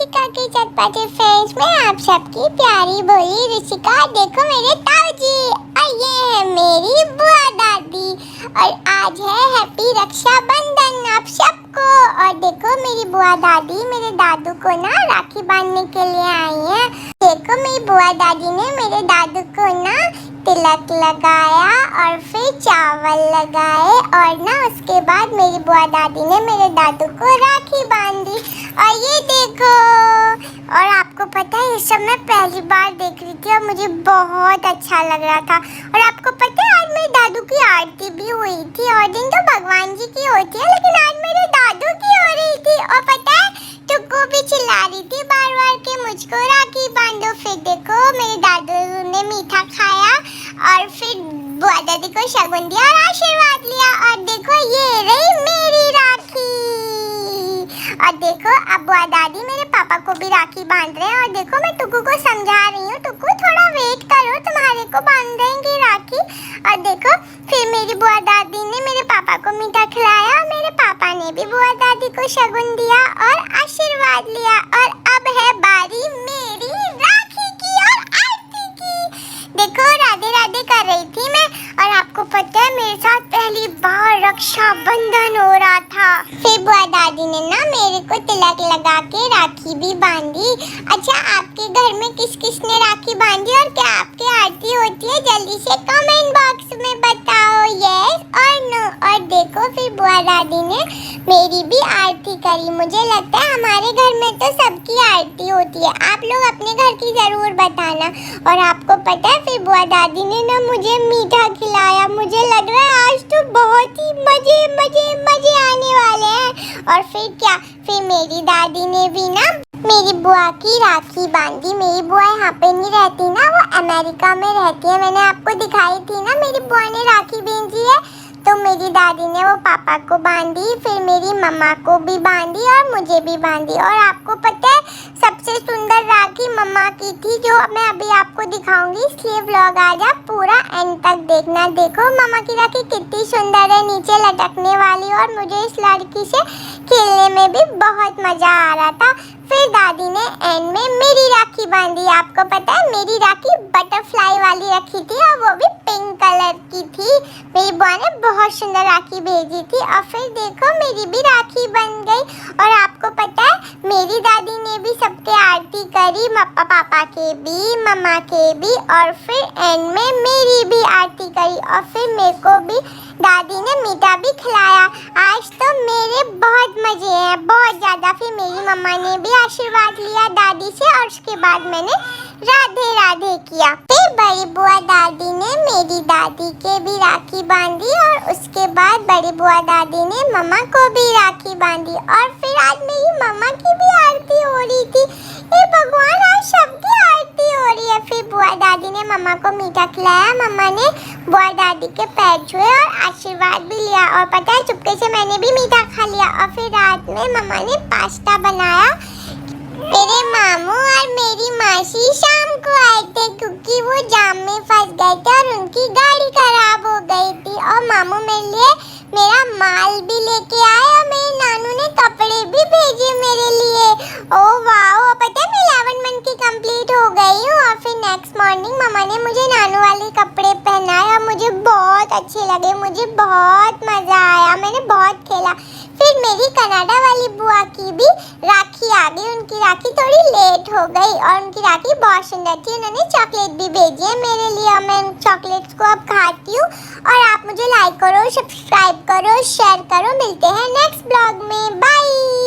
ऋषिका के चटपटे फ्रेंड्स में आप सबकी प्यारी भोली ऋषिका। देखो मेरे ताऊ जी और ये है मेरी बुआ दादी और आज है हैप्पी रक्षाबंधन आप सबको। और देखो मेरी बुआ दादी मेरे दादू को ना राखी बांधने के लिए आई है। देखो मेरी बुआ दादी ने मेरे दादू को ना तिलक लगाया और फिर चावल लगाए और ना उसके बाद मेरी बुआ दादी ने मेरे दादू को राखी बांधी। और ये देखो, और आपको पता है ये सब मैं पहली बार देख रही थी और मुझे बहुत अच्छा लग रहा था। और आपको पता है आज मेरे दादू की आरती भी हुई थी। और दिन तो भगवान जी की होती है लेकिन आज मेरे दादू की हो रही थी। और पता है टुक्कू भी चिल्ला रही थी बार बार के मुझको राखी बांधो। फिर देखो मेरे दादू ने मीठा खाया और फिर बुआ दादी को शगुन दिया और आशीर्वाद लिया। और देखो ये रही मेरी राखी। और देखो अब बुआ दादी मेरे पापा को भी राखी बांध रहे हैं। और देखो मैं टुक्कू को समझा रही हूँ, टुक्कू थोड़ा वेट करो तुम्हारे को बांध देंगे राखी। और देखो फिर मेरी बुआ दादी ने मेरे पापा को मीठा खिलाया और मेरे पापा ने भी बुआ दादी को शगुन दिया और आशीर्वाद लिया। और अब है बारी मेरी राखी की और आरती की। देखो राधे राधे कर रही थी मैं। और आपको पता है मेरे साथ पहली बार रक्षाबंधन हो रहा था। फिर बुआ दादी ने ना मेरे को तिलक लगा के राखी भी बांधी। अच्छा आपके घर में किस किस ने राखी बांधी और क्या आपकी आरती होती है जल्दी से कमेंट बॉक्स में बताओ यस और नो। और देखो फिर बुआ दादी ने मेरी भी आरती करी। मुझे लगता है हमारे घर में तो सबकी आरती होती है, आप लोग अपने घर की जरूर बताना। और आपको पता है फिर बुआ दादी ने ना मुझे मीठा खिलाया। मुझे लग रहा है आज तो बहुत ही मजे मजे मजे आने वाले हैं। और फिर क्या, फिर मेरी दादी ने भी ना मेरी बुआ की राखी बांधी। मेरी बुआ यहाँ पे नहीं रहती ना, वो अमेरिका में रहती है। मैंने आपको दिखाई थी ना मेरी बुआ ने राखी भेजी है। तो मेरी दादी ने वो पापा को बांधी, फिर मेरी मम्मा को भी बांधी और मुझे भी बांधी। और आपको पता है सबसे सुंदर राखी मम्मा की थी जो मैं अभी आपको दिखाऊंगी, इसलिए व्लॉग आज आप पूरा एंड तक देखना। देखो मम्मा की राखी कितनी सुंदर है, नीचे लटकने वाली। और मुझे इस लड़की से खेलने में भी बहुत मजा आ रहा था। फिर दादी ने एंड में मेरी राखी बांधी। आपको पता है मेरी राखी बटरफ्लाई वाली रखी थी और वो भी पिंक कलर की थी। मेरी बुआ ने बहुत सुंदर राखी भेजी थी। और फिर देखो मेरी भी राखी बन गई। और आपको पता है मेरी दादी ने भी सबके आरती करी, पापा के भी मम्मा के भी। और फिर एंड में मेरी भी आरती करी और फिर मेरे को भी दादी ने मीठा भी खिलाया। आज तो मेरे बहुत मजे हैं, बहुत ज़्यादा। फिर मेरी मम्मा ने भी आशीर्वाद लिया दादी से और उसके बाद मैंने राधे राधे किया। फिर बड़ी बुआ दादी ने मेरी दादी के भी राखी बांधी और उसके बाद बड़ी बुआ दादी ने मम्मा को भी राखी बांधी। और फिर आज मेरी मम्मा की भी आरती हो रही थी। ये भगवान आज सबकी आरती हो रही है। फिर बुआ दादी ने मम्मा को मीठा खिलाया, मम्मा ने बुआ दादी के पैर छुए और आशीर्वाद भी लिया। और पता है चुपके से मैंने भी मीठा खा लिया। और फिर रात में मम्मा ने पास्ता बनाया। मेरे मामू और मेरी मासी शाम को आए थे क्योंकि वो जाम में फंस गए थे और उनकी गाड़ी खराब हो गई थी। और मामू मेरे लिए मेरा माल भी लेके आए और मेरे नानू ने कपड़े भी भेजे मेरे लिए। ओह वाह, पता है मैं 11 मंथ की कंप्लीट हो गई हूँ। और फिर नेक्स्ट मॉर्निंग मम्मा ने मुझे नानू वाले कपड़े पहनाए और मुझे बहुत अच्छे लगे, मुझे बहुत मज़ा आया, मैंने बहुत खेला। फिर मेरी कनाडा वाली बुआ की भी राखी आ गई। उनकी राखी थोड़ी लेट हो गई और उनकी राखी बहुत सुंदर थी। उन्होंने चॉकलेट भी भेजी है मेरे लिए और मैं चॉकलेट्स को अब खाती हूँ। और आप मुझे लाइक करो, सब्सक्राइब करो, शेयर करो। मिलते हैं नेक्स्ट ब्लॉग में, बाय।